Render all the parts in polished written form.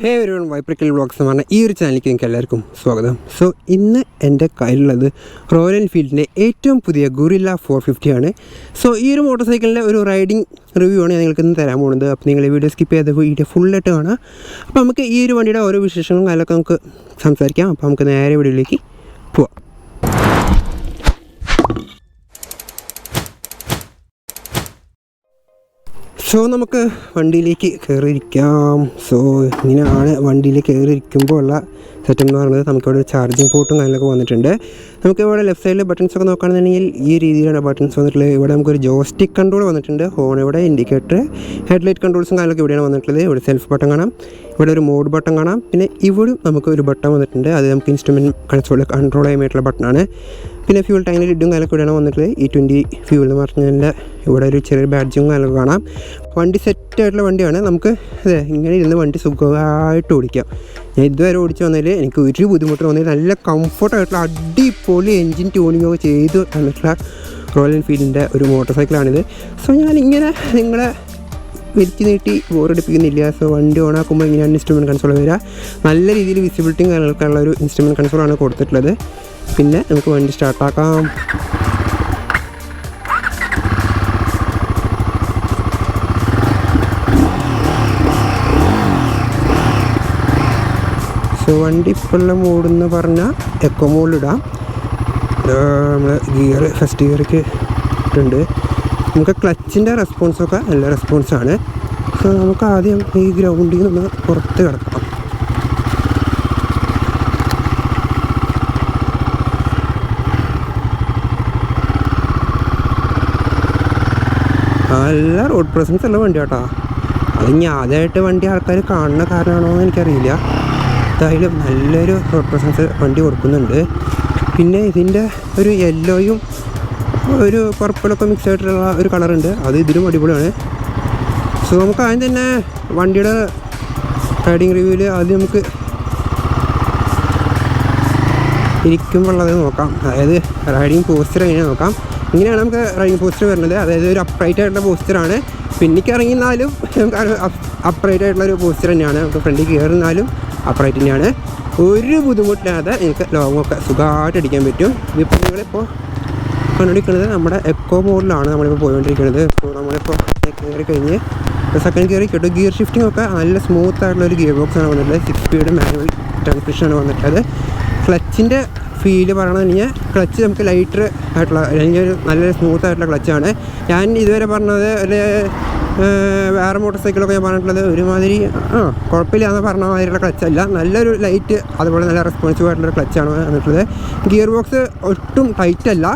ഹേ everyone, വൈപ്രിക്കൽ vlogs എന്ന് പറഞ്ഞ ഈ ഒരു ചാനലിലേക്ക് നിങ്ങൾക്ക് എല്ലാവർക്കും സ്വാഗതം. സോ ഇന്ന് എൻ്റെ കയ്യിലുള്ളത് റോയൽ എൻഫീൽഡിൻ്റെ ഏറ്റവും പുതിയ ഗൊറില്ല 450 ആണ്. സോ ഈ ഒരു മോട്ടോർ സൈക്കിളിൻ്റെ ഒരു റൈഡിങ് റിവ്യൂ ആണ് നിങ്ങൾക്ക് ഇന്ന് തരാൻ പോകുന്നത്. അപ്പോൾ നിങ്ങൾ ഈ വീഡിയോ സ്കിപ്പ് ചെയ്ത് വീഡിയോ ഫുള്ളായിട്ട് കാണാം. അപ്പോൾ നമുക്ക് ഈ ഒരു വണ്ടിയുടെ ഓരോ വിശേഷങ്ങളും കാര്യങ്ങളൊക്കെ നമുക്ക് സംസാരിക്കാം. അപ്പോൾ നമുക്ക് നേരെ വീഡിയോയിലേക്ക് പോവാം. സോ നമുക്ക് വണ്ടിയിലേക്ക് കയറിയിരിക്കാം. സോ ഇങ്ങനെയാണ് വണ്ടിയിൽ കയറിയിരിക്കുമ്പോൾ ഉള്ള സെറ്റപ്പ് എന്ന് പറയുന്നത്. നമുക്കിവിടെ ഒരു ചാർജിങ് പോർട്ടും കാര്യങ്ങളൊക്കെ വന്നിട്ടുണ്ട്. നമുക്കിവിടെ ലെഫ്റ്റ് സൈഡിൽ ബട്ടൺസൊക്കെ നോക്കുകയാണെന്നുണ്ടെങ്കിൽ ഈ രീതിയിലാണ് ബട്ടൺസ് വന്നിട്ടുള്ളത്. ഇവിടെ നമുക്കൊരു ജോസ്റ്റിക് കൺട്രോൾ വന്നിട്ടുണ്ട്. ഹോൺ, ഇവിടെ ഇൻഡിക്കേറ്റർ, ഹെഡ്ലൈറ്റ് കൺട്രോൾസും കാര്യങ്ങളൊക്കെ ഇവിടെയാണ് വന്നിട്ടുള്ളത്. ഇവിടെ സെൽഫ് ബട്ടൺ കാണാം, ഇവിടെ ഒരു മോഡ് ബട്ടൺ കാണാം, പിന്നെ ഇവിടെ നമുക്ക് ഒരു ബട്ടൺ വന്നിട്ടുണ്ട്. അത് നമുക്ക് ഇൻസ്ട്രുമെൻറ്റ് കൺട്രോൾ ചെയ്യാനായിട്ടുള്ള ബട്ടണാണ്. പിന്നെ ഫ്യൂൾ ടാങ്കിൻ്റെ ലിഡും കാര്യമൊക്കെ ഇവിടെയാണ് വന്നിട്ടുള്ളത്. E20 ഫ്യൂൾ എന്ന് പറഞ്ഞാൽ ഇവിടെ ഒരു ചെറിയൊരു ബാഡ്ജും കാര്യമൊക്കെ കാണാം. വണ്ടി സെറ്റായിട്ടുള്ള വണ്ടിയാണ്. നമുക്ക് അതെ ഇങ്ങനെ ഇരുന്ന് വണ്ടി സുഖമായിട്ട് ഓടിക്കാം. ഞാൻ ഇതുവരെ ഓടിച്ച് വന്നതിൽ എനിക്ക് ഒരു ബുദ്ധിമുട്ട് തോന്നിയത് നല്ല കംഫർട്ടായിട്ടുള്ള അടിപൊളി എൻജിൻ ട്യൂണിങ്ങൊക്കെ ചെയ്ത് തന്നിട്ടുള്ള റോയൽ എൻഫീൽഡിൻ്റെ ഒരു മോട്ടോർ സൈക്കിളാണിത്. സോ ഞാനിങ്ങനെ നിങ്ങളെ വലിച്ചു നീട്ടി ബോറടിപ്പിക്കുന്നില്ല. സോ വണ്ടി ഓണാക്കുമ്പോൾ ഇങ്ങനെയാണ് ഇൻസ്ട്രുമെൻറ്റ് കൺസോൾ വരിക. നല്ല രീതിയിൽ വിസിബിലിറ്റിയും കാര്യങ്ങൾക്കുള്ള ഒരു ഇൻസ്ട്രുമെൻറ്റ് കൺസോളാണ് കൊടുത്തിട്ടുള്ളത്. പിന്നെ നമുക്ക് വണ്ടി സ്റ്റാർട്ടാക്കാം. സോ വണ്ടി ഇപ്പോഴുള്ള മോഡെന്ന് പറഞ്ഞാൽ എക്കോ മോഡിലിടാം. നമ്മൾ ഗിയർ ഫസ്റ്റ് ഗിയർക്ക് ഇട്ടുണ്ട്. നമുക്ക് ക്ലച്ചിൻ്റെ റെസ്പോൺസൊക്കെ നല്ല റെസ്പോൺസാണ്. സോ നമുക്ക് ആദ്യം ഈ ഗ്രൗണ്ടിൽ നിന്ന് പുറത്ത് കിടക്കാം. നല്ല റോഡ് പ്രസൻസ് ഉള്ള വണ്ടി കേട്ടോ. അത് ഇനി ആദ്യമായിട്ട് വണ്ടി ആൾക്കാർ കാണുന്ന കാരണമാണോ എന്ന് എനിക്കറിയില്ല. എന്തായാലും നല്ലൊരു റോഡ് പ്രസൻസ് വണ്ടി കൊടുക്കുന്നുണ്ട്. പിന്നെ ഇതിൻ്റെ ഒരു യെല്ലോയും ഒരു പർപ്പിളൊക്കെ മിക്സ് ആയിട്ടുള്ള ഒരു കളറുണ്ട്. അത് ഇതിലും അടിപൊളിയാണ്. സോ നമുക്ക് ആദ്യം തന്നെ വണ്ടിയുടെ റൈഡിങ് റിവ്യൂവിൽ ആദ്യം നമുക്ക് ഇരിക്കുമ്പോൾ ഉള്ളത് നോക്കാം. അതായത് റൈഡിങ് പോസ്റ്റർ എങ്ങനെ നോക്കാം. ഇങ്ങനെയാണ് നമുക്ക് റൈഡിങ് പോസ്റ്റർ വരുന്നത്. അതായത് ഒരു അപ്രൈറ്റ് ആയിട്ടുള്ള പോസ്റ്ററാണ്. പിന്നിക്ക് ഇറങ്ങിയിരുന്നാലും നമുക്ക് അപ്രൈറ്റ് ആയിട്ടുള്ളൊരു പോസ്റ്റർ തന്നെയാണ്. നമുക്ക് ഫ്രണ്ടിൽ കയറുന്നാലും അപ്രൈറ്റ് തന്നെയാണ്. ഒരു ബുദ്ധിമുട്ടില്ലാതെ നിങ്ങൾക്ക് ലോങ്ങൊക്കെ സുഖമായിട്ട് അടിക്കാൻ പറ്റും. ഇതിപ്പോൾ നിങ്ങളിപ്പോൾ കണ്ടുപിടിക്കുന്നത് നമ്മുടെ എക്കോ മോഡിലാണ് നമ്മളിപ്പോൾ പോയിക്കൊണ്ടിരിക്കുന്നത്. അപ്പോൾ നമ്മളിപ്പോൾ കയറി കഴിഞ്ഞ് സെക്കൻഡ് ഗിയറിൽ കിട്ടും. ഗിയർ ഷിഫ്റ്റിംഗ് ഒക്കെ നല്ല സ്മൂത്ത് ആയിട്ടുള്ളൊരു ഗിയർ ബോക്സാണ് വന്നിട്ടുള്ളത്. 6 സ്പീഡ് മാനുവൽ ട്രാൻസ്മിഷനാണ് വന്നിട്ടുള്ളത്. ക്ലച്ചിൻ്റെ ഫീല് പറയണമെന്നുണ്ടെങ്കിൽ ക്ലച്ച് നമുക്ക് ലൈറ്റർ ആയിട്ടുള്ള അല്ലെങ്കിൽ ഒരു നല്ലൊരു സ്മൂത്ത് ആയിട്ടുള്ള ക്ലച്ചാണ്. ഞാൻ ഇതുവരെ പറഞ്ഞത് ഒരു വേറെ മോട്ടോർ സൈക്കിളൊക്കെ ഞാൻ പറഞ്ഞിട്ടുള്ളത് ഒരുമാതിരി കുഴപ്പമില്ല എന്ന് പറഞ്ഞ മാതിരിയുള്ള ക്ലച്ചല്ല. നല്ലൊരു ലൈറ്റ് അതുപോലെ നല്ല റെസ്പോൺസീവ് ആയിട്ടുള്ളൊരു ക്ലച്ചാണ് വന്നിട്ടുള്ളത്. ഗിയർ ബോക്സ് ഒട്ടും ടൈറ്റ് അല്ല.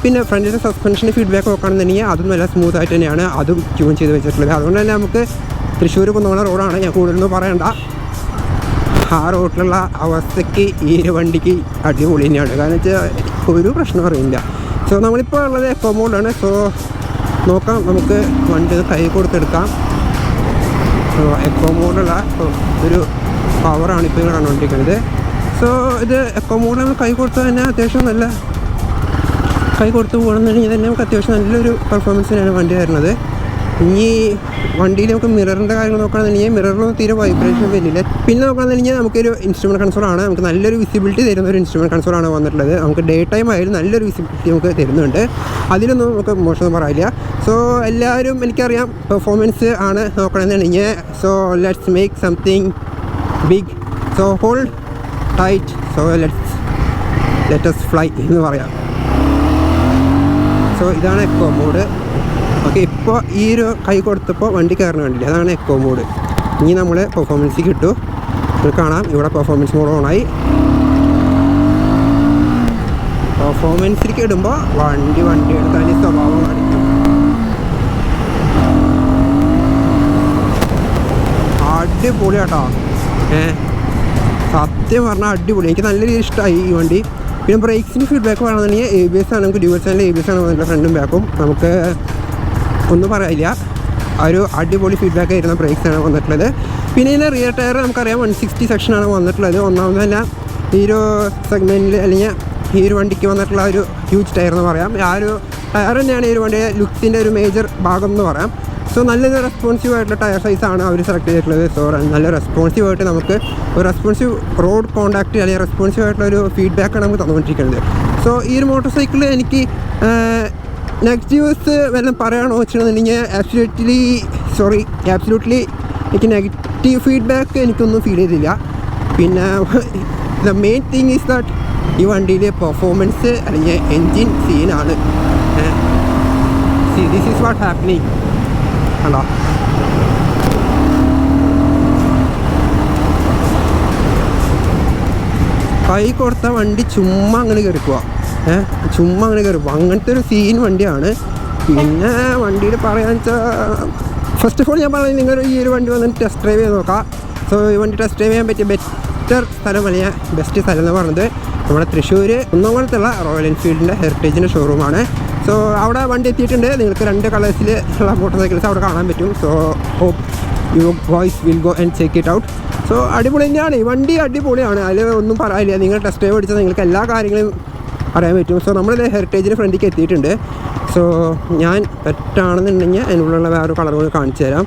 പിന്നെ ഫ്രണ്ടിൻ്റെ സസ്പെൻഷൻ്റെ ഫീഡ്ബാക്ക് നോക്കുകയാണെന്നുണ്ടെങ്കിൽ അതും നല്ല സ്മൂത്ത് ആയിട്ട് തന്നെയാണ് അതും ട്യൂൺ ചെയ്ത് വെച്ചിട്ടുള്ളത്. അതുകൊണ്ട് തന്നെ നമുക്ക് തൃശ്ശൂർ കുന്നോള റോഡാണ്, ഞാൻ കൂടുതലൊന്നും പറയണ്ട. ആ റോഡിലുള്ള അവസ്ഥയ്ക്ക് ഈ ഒരു വണ്ടിക്ക് അടിപൊളി തന്നെയാണ്. കാരണം വെച്ചാൽ ഒരു പ്രശ്നം അറിയില്ല. സോ നമ്മളിപ്പോൾ ഉള്ളത് എക്കോ മോഡാണ്. സോ നോക്കാം, നമുക്ക് വണ്ടി കൈ കൊടുത്തെടുക്കാം. സോ എക്കോ മോഡുള്ള ഒരു പവറാണ് ഇപ്പോൾ കണ്ടുകൊണ്ടിരിക്കുന്നത്. സോ ഇത് എക്കോ മോഡ് നമ്മൾ കൈ കൊടുത്താൽ തന്നെ അത്യാവശ്യം നല്ല കൈ കൊടുത്ത് പോകണമെന്നുണ്ടെങ്കിൽ തന്നെ നമുക്ക് അത്യാവശ്യം നല്ലൊരു പെർഫോമൻസിനാണ് വണ്ടി തരുന്നത്. ഇനി വണ്ടിയിൽ നമുക്ക് മിററിൻ്റെ കാര്യങ്ങൾ നോക്കുകയാണെന്നുണ്ടെങ്കിൽ മിററിലൊന്നും തീരെ വൈബ്രേഷൻ വരുന്നില്ല. പിന്നെ നോക്കുകയാണെന്നുണ്ടെങ്കിൽ നമുക്കൊരു ഇൻസ്ട്രുമെൻറ്റ് കൺസോളാണ്. നമുക്ക് നല്ലൊരു വിസിബിലിറ്റി തരുന്ന ഒരു ഇൻസ്ട്രുമെൻറ്റ് കൺസോളാണ് വന്നിട്ടുള്ളത്. നമുക്ക് ഡേ ടൈം ആയാലും നല്ലൊരു വിസിബിലിറ്റി നമുക്ക് തരുന്നുണ്ട്. അതിലൊന്നും നമുക്ക് മോശമൊന്നും പറയില്ല. സോ എല്ലാവരും എനിക്കറിയാം പെർഫോമൻസ് ആണ് നോക്കണമെന്നുണ്ടെങ്കിൽ. So let's make something big. So hold tight. So let's fly എന്ന് പറയാം. സോ ഇതാണ് എക്കോ മോഡ്. ഓക്കെ, ഇപ്പോൾ ഈ ഒരു കൈ കൊടുത്തപ്പോൾ വണ്ടി കയറണ കണ്ടില്ല, അതാണ് എക്കോ മോഡ്. ഇനി നമ്മൾ പെർഫോമൻസ് കിട്ടും. നിങ്ങൾക്ക് കാണാം ഇവിടെ പെർഫോമൻസ് മോഡ് ഓണായി. പെർഫോമൻസിലേക്ക് ഇടുമ്പോൾ വണ്ടിയുടെ തനി സ്വഭാവം കാണിക്കും. അടിപൊളി കേട്ടോ. സത്യം പറഞ്ഞാൽ അടിപൊളി. എനിക്ക് നല്ല രീതിയിൽ ഇഷ്ടമായി ഈ വണ്ടി. പിന്നെ ബ്രേക്സിൻ്റെ ഫീഡ്ബാക്ക് പറയുകയാണെന്നുണ്ടെങ്കിൽ ABS ആണ്. നമുക്ക് ഡ്യുവൽ ചാനൽ ABS ആണ് വന്നിട്ടുള്ള ഫ്രണ്ടും ബാക്കും. നമുക്ക് ഒന്നും പറയില്ല, ഒരു അടിപൊളി ഫീഡ്ബാക്ക് ആയിരുന്ന ബ്രേക്സാണ് വന്നിട്ടുള്ളത്. പിന്നെ ഇതിൻ്റെ റിയർ ടയർ നമുക്കറിയാം 160 സെക്ഷനാണ് വന്നിട്ടുള്ളത്. ഒന്നാമത് തന്നെ ഈ ഒരു സെഗ്മെൻറ്റിൽ അല്ലെങ്കിൽ ഈ ഒരു വണ്ടിക്ക് വന്നിട്ടുള്ള ഒരു ഹ്യൂജ് ടയർ എന്ന് പറയാം. ആ ഒരു ടയർ തന്നെയാണ് ഈ ഒരു വണ്ടിയുടെ ലുക്സിൻ്റെ ഒരു മേജർ ഭാഗം എന്ന് പറയാം. സോ നല്ലൊരു റെസ്പോൺസീവ് ആയിട്ടുള്ള ടയർ സൈസാണ് അവർ സെലക്ട് ചെയ്തിട്ടുള്ളത്. സോ നല്ല റെസ്പോൺസീവ് ആയിട്ട് നമുക്ക് ഒരു റെസ്പോൺസീവ് റോഡ് കോണ്ടാക്റ്റ് അല്ലെങ്കിൽ റെസ്പോൺസീവ് ആയിട്ടുള്ള ഒരു ഫീഡ്ബാക്കാണ് നമുക്ക് തന്നുകൊണ്ടിരിക്കുന്നത്. സോ ഈ ഒരു മോട്ടോർ സൈക്കിളിൽ എനിക്ക് നെഗറ്റീവ്സ് വല്ലതും പറയുകയാണോ വെച്ചിട്ടുണ്ടെങ്കിൽ ആബ്സല്യൂട്ട്ലി എനിക്ക് നെഗറ്റീവ് ഫീഡ്ബാക്ക് എനിക്കൊന്നും ഫീൽ ചെയ്തില്ല. പിന്നെ the main thing is that ഈ വണ്ടിയിലെ പെർഫോമൻസ് അല്ലെങ്കിൽ എൻജിൻ സീനാണ്. This is what happening. Hello, കൈ കൊടുത്ത വണ്ടി ചുമ്മാ അങ്ങനെ കയറിക്കുക, ചുമ്മാ അങ്ങനെ കയറിക്കുക, അങ്ങനത്തെ ഒരു സീൻ വണ്ടിയാണ്. പിന്നെ വണ്ടിയിൽ പറയാന്ന് വെച്ചാൽ ഫസ്റ്റ് ഓഫ് ഓൾ ഞാൻ പറയുന്നത് നിങ്ങൾ ഈ ഒരു വണ്ടി വന്നിട്ട് ടെസ്റ്റ് ഡ്രൈവ് ചെയ്ത് നോക്കാം. സോ ഈ വണ്ടി ടെസ്റ്റ് ഡ്രൈവ് ചെയ്യാൻ പറ്റിയ ബെറ്റർ സ്ഥലം അല്ലെങ്കിൽ ബെസ്റ്റ് സ്ഥലം എന്ന് പറയുന്നത് നമ്മുടെ തൃശ്ശൂർ കുന്നംകുളത്തുള്ള റോയൽ എൻഫീൽഡിൻ്റെ ഹെറിറ്റേജിൻ്റെ ഷോറൂമാണ്. സോ അവിടെ വണ്ടി എത്തിയിട്ടുണ്ട്. നിങ്ങൾക്ക് 2 കളേഴ്സിൽ ഉള്ള മോട്ടോർ സൈക്കിൾസ് അവിടെ കാണാൻ പറ്റും. So hope you guys will go and check it out. So അടിപൊളി തന്നെയാണ്, ഈ വണ്ടി അടിപൊളിയാണ്, അതിൽ ഒന്നും പറയാനില്ല. നിങ്ങൾ ടെസ്റ്റ് ഡ്രൈവ് അടിച്ചാൽ നിങ്ങൾക്ക് എല്ലാ കാര്യങ്ങളും അറിയാൻ പറ്റും. സോ നമ്മളിത് ഹെറിറ്റേജിൻ്റെ ഫ്രണ്ടിലേക്ക് എത്തിയിട്ടുണ്ട്. സോ ഞാൻ പെറ്റാണെന്നുണ്ടെങ്കിൽ അതിനുള്ളിലുള്ള വേറൊരു കളർ കൂടി കാണിച്ചു തരാം.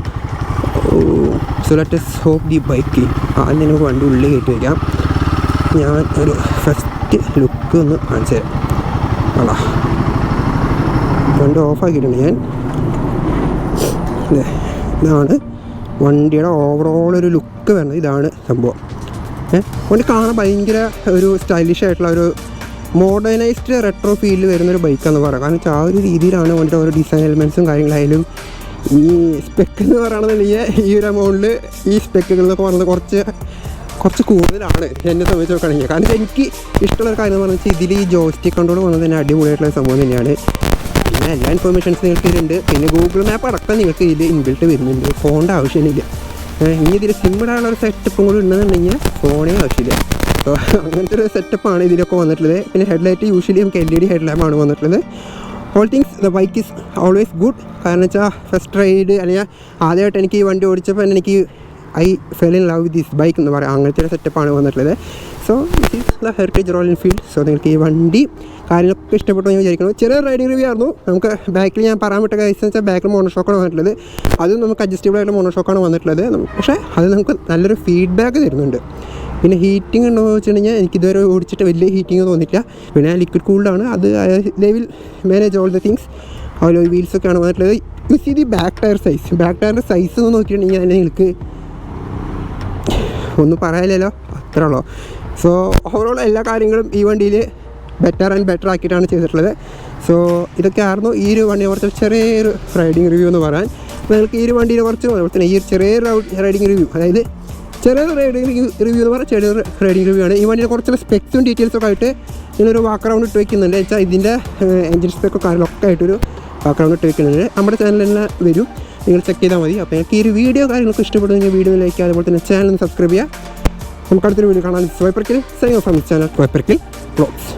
So let us hope the bike ആദ്യം നമുക്ക് വണ്ടി ഉള്ളിൽ കയറ്റി വയ്ക്കാം. ഞാൻ ഒരു ഫസ്റ്റ് ലുക്ക് ഒന്ന് കാണിച്ചു തരാം. ആളാ വണ്ടി ഓഫാക്കിയിട്ടുണ്ട് ഞാൻ. ഇതാണ് വണ്ടിയുടെ ഓവറോൾ ഒരു ലുക്ക് വരുന്നത്. ഇതാണ് സംഭവം. വണ്ടി കാണാൻ ഭയങ്കര ഒരു സ്റ്റൈലിഷ് ആയിട്ടുള്ള ഒരു മോഡേണൈസ്ഡ് റെട്രോ ഫീലിൽ വരുന്നൊരു ബൈക്കാന്ന് പറയാം. കാരണം വെച്ചാൽ ആ ഒരു രീതിയിലാണ് വണ്ടിയുടെ ഓരോ ഡിസൈൻ എലിമെൻറ്റ്സും കാര്യങ്ങളായാലും. ഈ സ്പെക്ക് എന്ന് പറയുകയാണെന്നുണ്ടെങ്കിൽ ഈ ഒരു എമൗണ്ടിൽ ഈ സ്പെക്കുകൾ എന്നൊക്കെ പറയുന്നത് കുറച്ച് കൂടുതലാണ് എന്നെ സംബന്ധിച്ച് നോക്കുകയാണെങ്കിൽ. കാരണം എനിക്ക് ഇഷ്ടമുള്ളൊരു കാര്യം എന്ന് പറഞ്ഞാൽ ഇതിൽ ഈ ജോയ്സ്റ്റിക് കൺട്രോൾ വന്നത് തന്നെ അടിപൊളിയായിട്ടുള്ള സംഭവം തന്നെയാണ്. പിന്നെ എല്ലാ ഇൻഫർമേഷൻസ് നിങ്ങൾക്ക് ഇതിലുണ്ട്. പിന്നെ ഗൂഗിൾ മാപ്പ് അടക്കം നിങ്ങൾക്ക് ഇതിൽ ഇൻബിൽട്ട് വരുന്നുണ്ട്. ഫോണിൻ്റെ ആവശ്യമില്ല. ഇനി ഇതിൽ സിമ്മിടാനുള്ള ഒരു സെറ്റപ്പും കൂടി ഉണ്ടെന്നുണ്ടെങ്കിൽ ഫോണേ ആവശ്യമില്ല. അപ്പോൾ അങ്ങനത്തെ ഒരു സെറ്റപ്പാണ് ഇതിലൊക്കെ വന്നിട്ടുള്ളത്. പിന്നെ ഹെഡ്ലൈറ്റ് യൂഷ്വലി നമുക്ക് LED ഹെഡ്ലാമ്പാണ് വന്നിട്ടുള്ളത്. All things the bike is always good. കാരണം വെച്ചാൽ ഫസ്റ്റ് റൈഡ് അല്ലെങ്കിൽ ആദ്യമായിട്ട് എനിക്ക് ഈ വണ്ടി ഓടിച്ചപ്പോൾ തന്നെ എനിക്ക് I fell in love with this bike എന്ന് പറയാം. അങ്ങനത്തെ ഒരു സെറ്റപ്പാണ് വന്നിട്ടുള്ളത്. So this is the heritage Royal Enfield. സോ നിങ്ങൾക്ക് ഈ വണ്ടി കാര്യങ്ങളൊക്കെ ഇഷ്ടപ്പെട്ടു ഞാൻ വിചാരിക്കുന്നു. ചെറിയ റൈഡിങ് റിവ്യൂ ആയിരുന്നു. നമുക്ക് ബാക്കിൽ ഞാൻ പറയാൻ വിട്ട കാര്യം വെച്ചാൽ ബാക്കിൽ മോണോഷോക്കാണ് വന്നിട്ടുള്ളത്. അതും നമുക്ക് അഡ്ജസ്റ്റബിൾ ആയിട്ടുള്ള മോണോഷോക്കാണ് വന്നിട്ടുള്ളത്. പക്ഷേ അത് നമുക്ക് നല്ലൊരു ഫീഡ്ബാക്ക് തരുന്നുണ്ട്. പിന്നെ ഹീറ്റിംഗ് ഉണ്ടോ എന്ന് വെച്ചിട്ടുണ്ടെങ്കിൽ എനിക്കിതുവരെ ഓടിച്ചിട്ട് വലിയ ഹീറ്റിംഗ് തോന്നിയില്ല. പിന്നെ ലിക്വിഡ് കൂൾഡാണ്, അത് they will manage all the things. അതുപോലെ വീൽസൊക്കെയാണ് വന്നിട്ടുള്ളത്. You see the back tyre size, back ടയറിൻ്റെ സൈസ് ഒന്ന് നോക്കിയിട്ടുണ്ടെങ്കിൽ തന്നെ നിങ്ങൾക്ക് ഒന്നും പറയാനില്ലല്ലോ, അത്രേ ഉള്ളൂ. സോ ഓവറോൾ എല്ലാ കാര്യങ്ങളും ഈ വണ്ടിയിൽ ബെറ്റർ ആൻഡ് ബെറ്റർ ആക്കിയിട്ടാണ് ചെയ്തിട്ടുള്ളത്. സോ ഇതൊക്കെ ആയിരുന്നു ഈ ഒരു വണ്ടിയെ കുറച്ച് ചെറിയൊരു റൈഡിങ് റിവ്യൂ എന്ന് പറയാൻ. നിങ്ങൾക്ക് ഈ ഒരു വണ്ടിയെ കുറച്ച് അതുപോലെ തന്നെ ഈ ഒരു ചെറിയൊരു റൈഡിങ് റിവ്യൂ, അതായത് ചെറിയൊരു റൈഡിങ് റിവ്യൂ എന്ന് പറഞ്ഞാൽ ചെറിയൊരു റൈഡിങ് റിവ്യൂ ആണ്. ഈ വണ്ടിയുടെ കുറച്ച് സ്പെക്സും ഡീറ്റെയിൽസൊക്കെ ആയിട്ട് ഇതിനൊരു വാക്ക് റൗണ്ട് ഇട്ട് വയ്ക്കുന്നുണ്ട്. വെച്ചാൽ ഇതിൻ്റെ എൻജിൻ സ്പെക്കും കാര്യങ്ങളൊക്കെ ആയിട്ടൊരു വാക്ക് റൗണ്ട് ഇട്ട് വയ്ക്കുന്നുണ്ട്. നമ്മുടെ ചാനലിൽ തന്നെ വരും, നിങ്ങൾ ചെക്ക് ചെയ്താൽ മതി. അപ്പോൾ എനിക്ക് ഈ ഒരു വീഡിയോ കാര്യങ്ങളൊക്കെ ഇഷ്ടപ്പെടുന്നെങ്കിൽ വീഡിയോ ലൈക്ക്, അതുപോലെ തന്നെ ചാനൽ ഒന്ന് സബ്സ്ക്രൈബ് ചെയ്യുക. നമുക്ക് അടുത്തൊരു വീഡിയോ കാണാൻ വൈപ്പർക്കിൽ സൈൻ ഓഫ് ഫ്രം ചാനൽ വൈപ്പർക്കിൽ വ്ലോഗ്സ്.